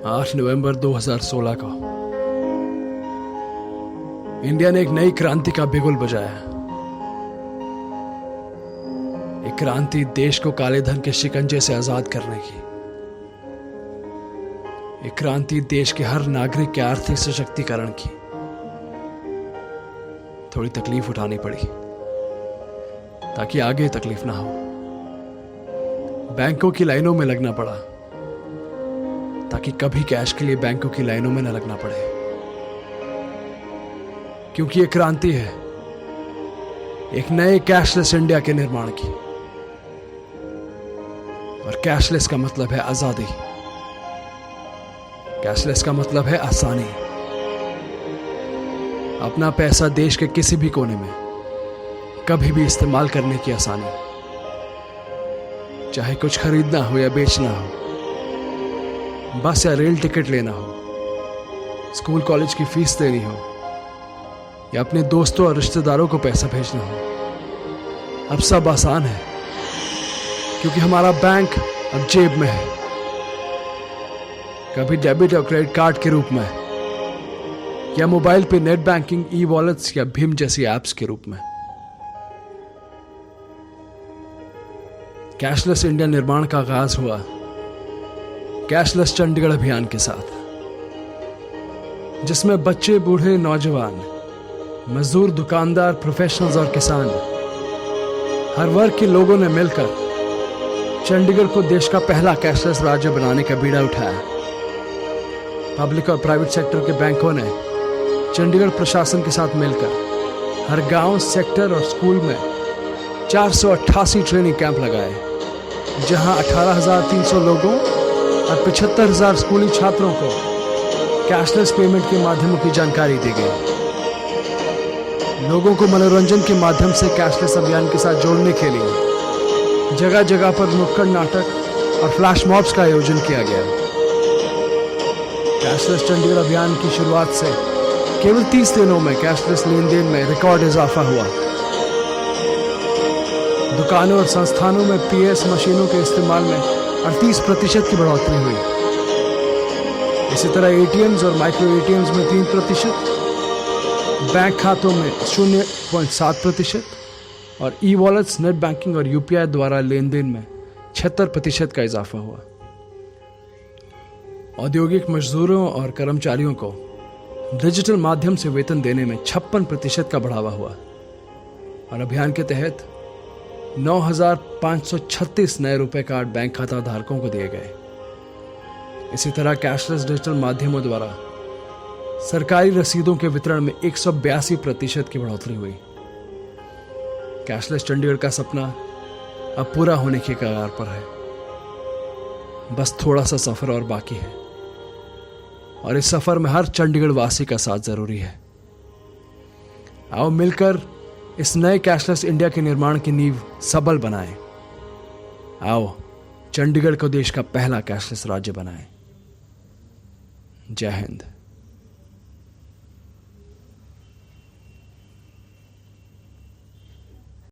8 नवंबर 2016 को इंडिया ने एक नई क्रांति का बिगुल बजाया। एक क्रांति देश को काले धन के शिकंजे से आजाद करने की। एक क्रांति देश के हर नागरिक के आर्थिक सशक्तिकरण की। थोड़ी तकलीफ उठानी पड़ी ताकि आगे तकलीफ ना हो। बैंकों की लाइनों में लगना पड़ा ताकि कभी कैश के लिए बैंकों की लाइनों में न लगना पड़े। क्योंकि ये क्रांति है एक नए कैशलेस इंडिया के निर्माण की। और कैशलेस का मतलब है आजादी। कैशलेस का मतलब है आसानी। अपना पैसा देश के किसी भी कोने में कभी भी इस्तेमाल करने की आसानी। चाहे कुछ खरीदना हो या बेचना हो, बस या रेल टिकट लेना हो, स्कूल कॉलेज की फीस देनी हो या अपने दोस्तों और रिश्तेदारों को पैसा भेजना हो, अब सब आसान है क्योंकि हमारा बैंक अब जेब में है। कभी डेबिट और क्रेडिट कार्ड के रूप में या मोबाइल पे नेट बैंकिंग, ई वॉलेट्स या भीम जैसी एप्स के रूप में। कैशलेस इंडिया निर्माण का आगाज हुआ कैशलेस चंडीगढ़ अभियान के साथ, जिसमें बच्चे, बूढ़े, नौजवान, मजदूर, दुकानदार, प्रोफेशनल्स और किसान, हर वर्ग के लोगों ने मिलकर चंडीगढ़ को देश का पहला कैशलेस राज्य बनाने का बीड़ा उठाया। पब्लिक और प्राइवेट सेक्टर के बैंकों ने चंडीगढ़ प्रशासन के साथ मिलकर हर गांव, सेक्टर और स्कूल में 488 ट्रेनिंग कैंप लगाए, जहां 18,300 लोगों और 75,000 स्कूली छात्रों को कैशलेस पेमेंट के माध्यमों की जानकारी दी गई। लोगों को मनोरंजन के माध्यम से कैशलेस अभियान के साथ जोड़ने के लिए जगह जगह पर नुक्कड़ नाटक और फ्लैश मॉब्स का आयोजन किया गया। कैशलेस चंडीगढ़ अभियान की शुरुआत से केवल 30 दिनों में कैशलेस लेन देन में रिकॉर्ड इजाफा हुआ। दुकानों और संस्थानों में पीएस मशीनों के इस्तेमाल में 38% की बढ़ोतरी हुई। इसी तरह एटीएम्स और माइक्रो एटीएम्स में 3%, बैंक खातों में 0.7% और ई वॉलेट्स, नेट बैंकिंग और यूपीआई द्वारा लेन देन में 76% का इजाफा हुआ। औद्योगिक मजदूरों और कर्मचारियों को डिजिटल माध्यम से वेतन देने में 56% का बढ़ावा हुआ। और अभियान के तहत 9,536 नए रुपए कार्ड बैंक खाता धारकों को दिए गए। इसी तरह कैशलेस डिजिटल माध्यमों द्वारा सरकारी रसीदों के वितरण में 182% की बढ़ोतरी हुई। कैशलेस चंडीगढ़ का सपना अब पूरा होने के कगार पर है। बस थोड़ा सा सफर और बाकी है और इस सफर में हर चंडीगढ़ वासी का साथ जरूरी है। आओ मिलकर इस नए कैशलेस इंडिया के निर्माण की नींव सबल बनाएं। आओ चंडीगढ़ को देश का पहला कैशलेस राज्य बनाएं। जय हिंद।